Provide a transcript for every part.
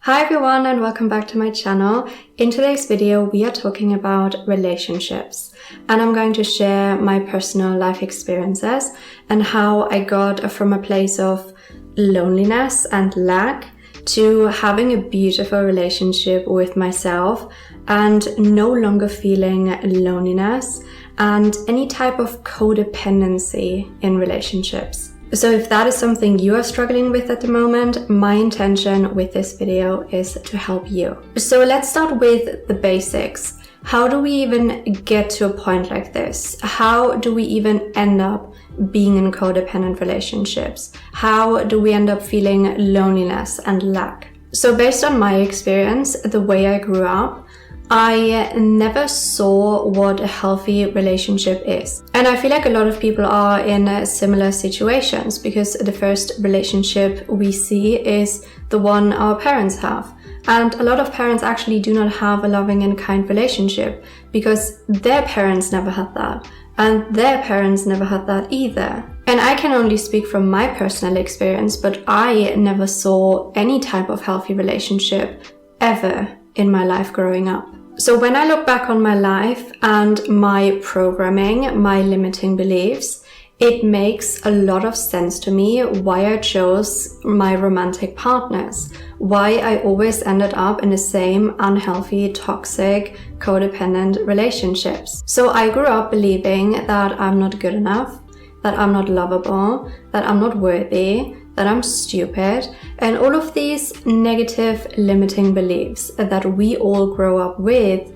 Hi everyone and welcome back to my channel. In today's video we are talking about relationships and I'm going to share my personal life experiences and how I got from a place of loneliness and lack to having a beautiful relationship with myself and no longer feeling loneliness and any type of codependency in relationships. So if that is something you are struggling with at the moment, my intention with this video is to help you. So let's start with the basics. How do we even get to a point like this? How do we even end up being in codependent relationships? How do we end up feeling loneliness and lack? So based on my experience, the way I grew up, I never saw what a healthy relationship is. And I feel like a lot of people are in similar situations because the first relationship we see is the one our parents have. And a lot of parents actually do not have a loving and kind relationship because their parents never had that. And their parents never had that either. And I can only speak from my personal experience, but I never saw any type of healthy relationship ever in my life growing up. So when I look back on my life and my programming, my limiting beliefs, it makes a lot of sense to me why I chose my romantic partners, why I always ended up in the same unhealthy, toxic, codependent relationships. So I grew up believing that I'm not good enough, that I'm not lovable, that I'm not worthy, that I'm stupid, and all of these negative limiting beliefs that we all grow up with,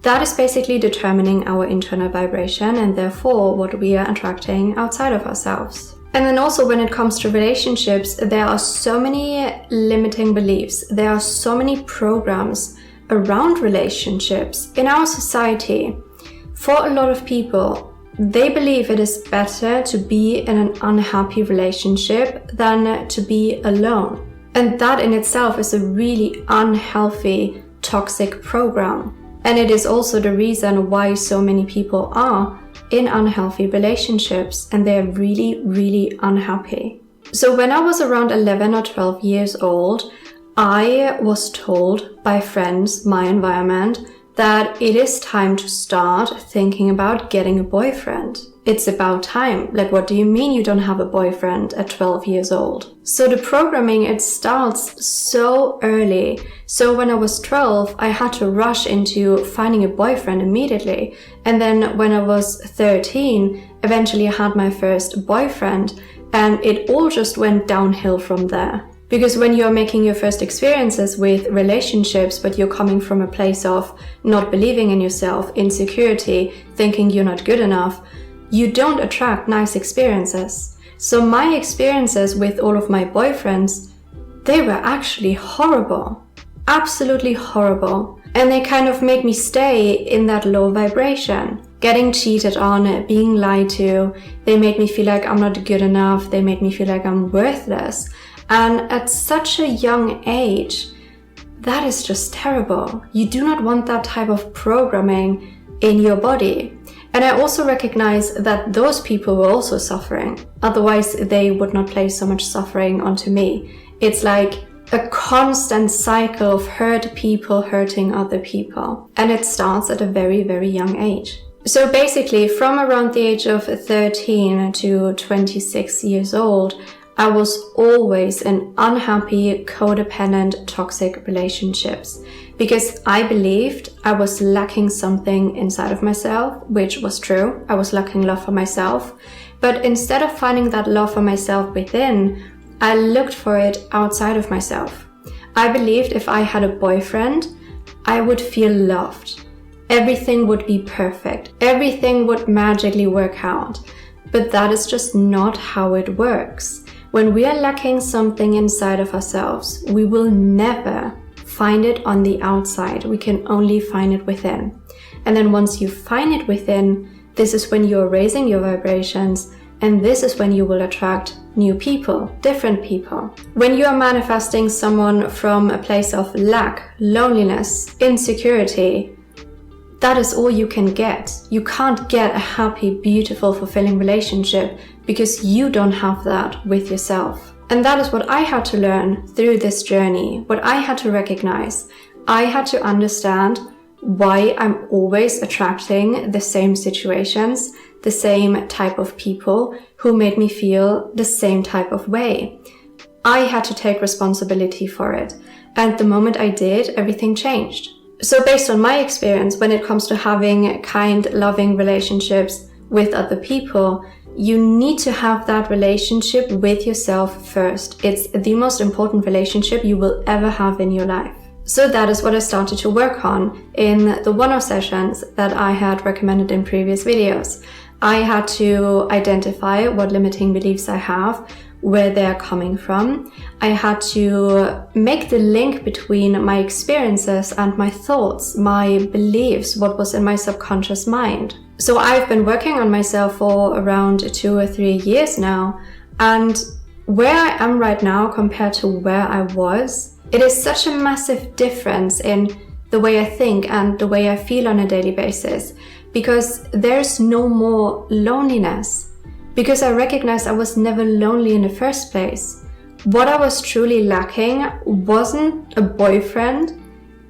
that is basically determining our internal vibration and therefore what we are attracting outside of ourselves. And then also when it comes to relationships, there are so many limiting beliefs, there are so many programs around relationships in our society. For a lot of people, they believe it is better to be in an unhappy relationship than to be alone. And that in itself is a really unhealthy, toxic program. And it is also the reason why so many people are in unhealthy relationships and they're really, really unhappy. So when I was around 11 or 12 years old, I was told by friends, my environment, that it is time to start thinking about getting a boyfriend. It's about time. Like, what do you mean you don't have a boyfriend at 12 years old? So the programming, it starts so early. So when I was 12, I had to rush into finding a boyfriend immediately. And then when I was 13, eventually I had my first boyfriend and it all just went downhill from there. Because when you're making your first experiences with relationships, but you're coming from a place of not believing in yourself, insecurity, thinking you're not good enough, you don't attract nice experiences. So my experiences with all of my boyfriends, they were actually horrible. Absolutely horrible. And they kind of make me stay in that low vibration. Getting cheated on, being lied to, they made me feel like I'm not good enough, they made me feel like I'm worthless. And at such a young age, that is just terrible. You do not want that type of programming in your body. And I also recognize that those people were also suffering. Otherwise, they would not place so much suffering onto me. It's like a constant cycle of hurt people hurting other people. And it starts at a very, very young age. So basically, from around the age of 13 to 26 years old, I was always in unhappy, codependent, toxic relationships because I believed I was lacking something inside of myself, which was true. I was lacking love for myself. But instead of finding that love for myself within, I looked for it outside of myself. I believed if I had a boyfriend, I would feel loved. Everything would be perfect. Everything would magically work out. But that is just not how it works. When we are lacking something inside of ourselves, we will never find it on the outside. We can only find it within. And then once you find it within, this is when you're raising your vibrations, and this is when you will attract new people, different people. When you are manifesting someone from a place of lack, loneliness, insecurity, that is all you can get. You can't get a happy, beautiful, fulfilling relationship because you don't have that with yourself. And that is what I had to learn through this journey, what I had to recognize. I had to understand why I'm always attracting the same situations, the same type of people who made me feel the same type of way. I had to take responsibility for it. And the moment I did, everything changed. So based on my experience, when it comes to having kind, loving relationships with other people, you need to have that relationship with yourself first. It's the most important relationship you will ever have in your life. So that is what I started to work on in the one-off sessions that I had recommended in previous videos. I had to identify what limiting beliefs I have, where they're coming from. I had to make the link between my experiences and my thoughts, my beliefs, what was in my subconscious mind. So I've been working on myself for around 2 or 3 years now, and where I am right now compared to where I was, it is such a massive difference in the way I think and the way I feel on a daily basis, because there's no more loneliness. Because I recognized I was never lonely in the first place. What I was truly lacking wasn't a boyfriend,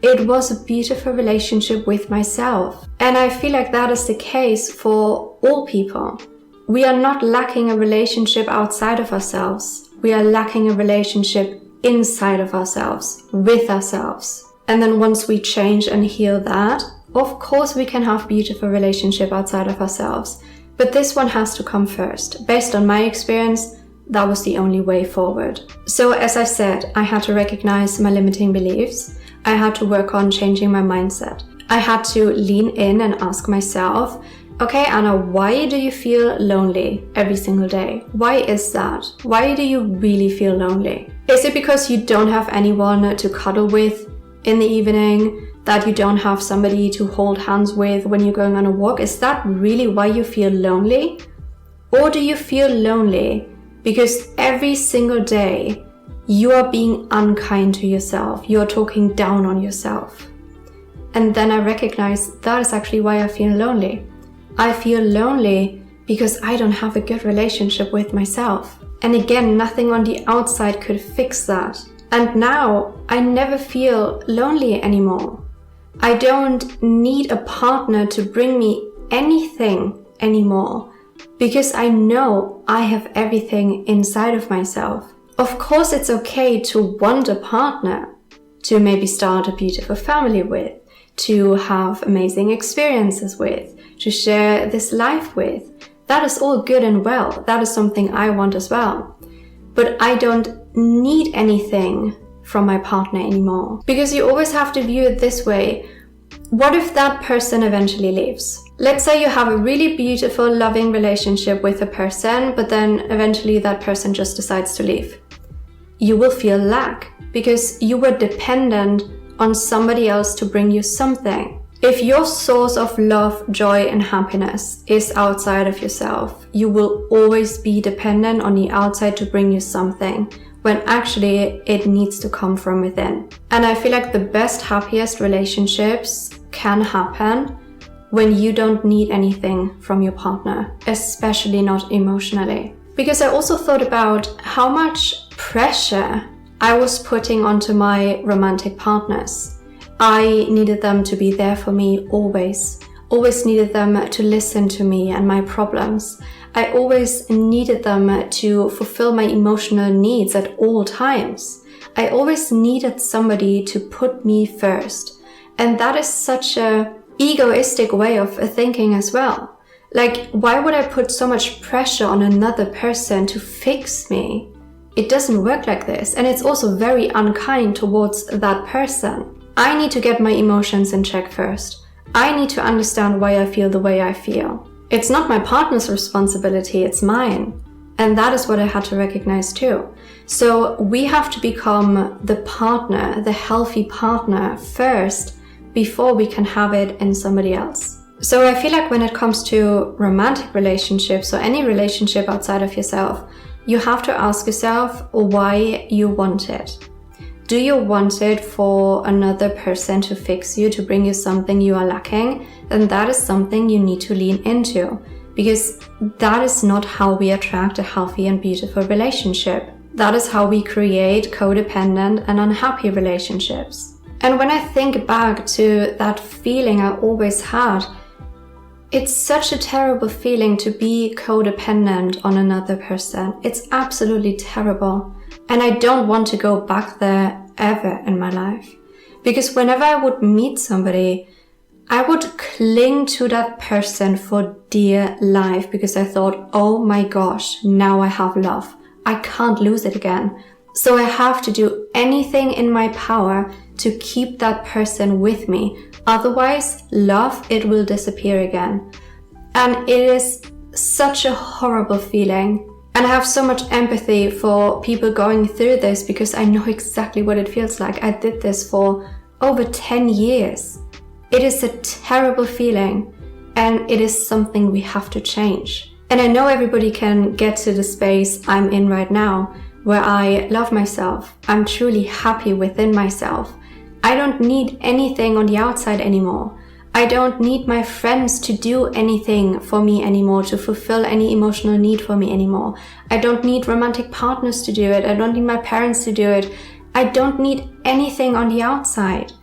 it was a beautiful relationship with myself. And I feel like that is the case for all people. We are not lacking a relationship outside of ourselves. We are lacking a relationship inside of ourselves, with ourselves. And then once we change and heal that, of course we can have beautiful relationship outside of ourselves. But this one has to come first. Based on my experience, that was the only way forward. So as I said, I had to recognize my limiting beliefs. I had to work on changing my mindset. I had to lean in and ask myself, okay, Anna, why do you feel lonely every single day? Why is that? Why do you really feel lonely? Is it because you don't have anyone to cuddle with in the evening? That you don't have somebody to hold hands with when you're going on a walk? Is that really why you feel lonely? Or do you feel lonely because every single day you are being unkind to yourself, you are talking down on yourself? And then I recognize that is actually why I feel lonely. I feel lonely because I don't have a good relationship with myself. And again, nothing on the outside could fix that. And now I never feel lonely anymore. I don't need a partner to bring me anything anymore because I know I have everything inside of myself. Of course, it's okay to want a partner, to maybe start a beautiful family with, to have amazing experiences with, to share this life with. That is all good and well. That is something I want as well. But I don't need anything from my partner anymore. Because you always have to view it this way. What if that person eventually leaves? Let's say you have a really beautiful, loving relationship with a person, but then eventually that person just decides to leave. You will feel lack because you were dependent on somebody else to bring you something. If your source of love, joy, and happiness is outside of yourself, you will always be dependent on the outside to bring you something, when actually it needs to come from within. And I feel like the best, happiest relationships can happen when you don't need anything from your partner, especially not emotionally. Because I also thought about how much pressure I was putting onto my romantic partners. I needed them to be there for me always needed them to listen to me and my problems. I always needed them to fulfill my emotional needs at all times. I always needed somebody to put me first. And that is such a egoistic way of thinking as well. Like, why would I put so much pressure on another person to fix me? It doesn't work like this. And it's also very unkind towards that person. I need to get my emotions in check first. I need to understand why I feel the way I feel. It's not my partner's responsibility, it's mine. And that is what I had to recognize too. So we have to become the partner, the healthy partner first, before we can have it in somebody else. So I feel like when it comes to romantic relationships or any relationship outside of yourself, you have to ask yourself why you want it. Do you want it for another person to fix you, to bring you something you are lacking? Then that is something you need to lean into, because that is not how we attract a healthy and beautiful relationship. That is how we create codependent and unhappy relationships. And when I think back to that feeling I always had, it's such a terrible feeling to be codependent on another person. It's absolutely terrible. And I don't want to go back there ever in my life. Because whenever I would meet somebody, I would cling to that person for dear life because I thought, oh my gosh, now I have love. I can't lose it again. So I have to do anything in my power to keep that person with me. Otherwise, love, it will disappear again. And it is such a horrible feeling. And I have so much empathy for people going through this because I know exactly what it feels like. I did this for over 10 years. It is a terrible feeling, and it is something we have to change. And I know everybody can get to the space I'm in right now, where I love myself. I'm truly happy within myself. I don't need anything on the outside anymore. I don't need my friends to do anything for me anymore, to fulfill any emotional need for me anymore. I don't need romantic partners to do it. I don't need my parents to do it. I don't need anything on the outside.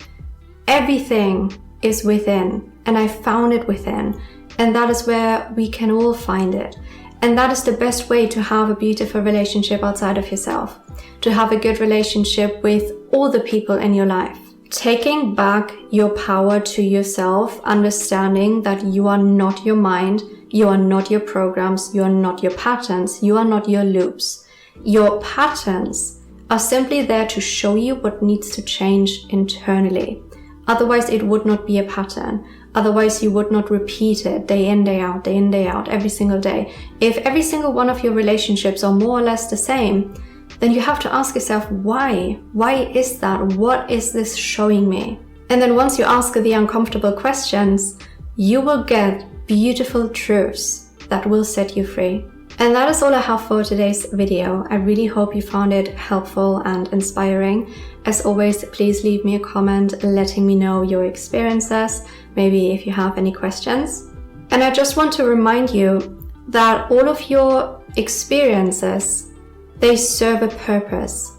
Everything is within, and I found it within. And that is where we can all find it. And that is the best way to have a beautiful relationship outside of yourself, to have a good relationship with all the people in your life. Taking back your power to yourself, understanding that you are not your mind, you are not your programs, you are not your patterns, you are not your loops. Your patterns are simply there to show you what needs to change internally. Otherwise, it would not be a pattern. Otherwise, you would not repeat it day in, day out, every single day. If every single one of your relationships are more or less the same, then you have to ask yourself, why? Why is that? What is this showing me? And then once you ask the uncomfortable questions, you will get beautiful truths that will set you free. And that is all I have for today's video. I really hope you found it helpful and inspiring. As always, please leave me a comment letting me know your experiences, maybe if you have any questions. And I just want to remind you that all of your experiences, they serve a purpose,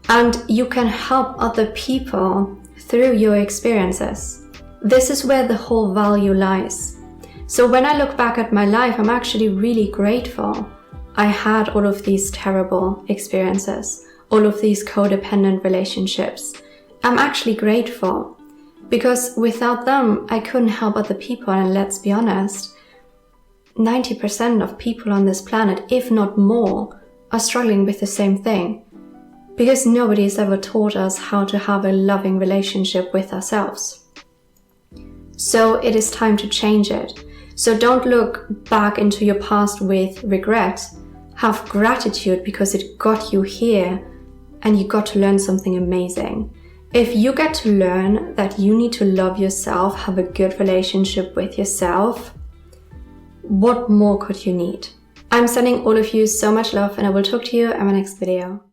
and you can help other people through your experiences. This is where the whole value lies. So when I look back at my life, I'm actually really grateful I had all of these terrible experiences, all of these codependent relationships. I'm actually grateful because without them, I couldn't help other people. And let's be honest, 90% of people on this planet, if not more, are struggling with the same thing because nobody has ever taught us how to have a loving relationship with ourselves. So it is time to change it. So don't look back into your past with regret. Have gratitude because it got you here and you got to learn something amazing. If you get to learn that you need to love yourself, have a good relationship with yourself, what more could you need? I'm sending all of you so much love, and I will talk to you in my next video.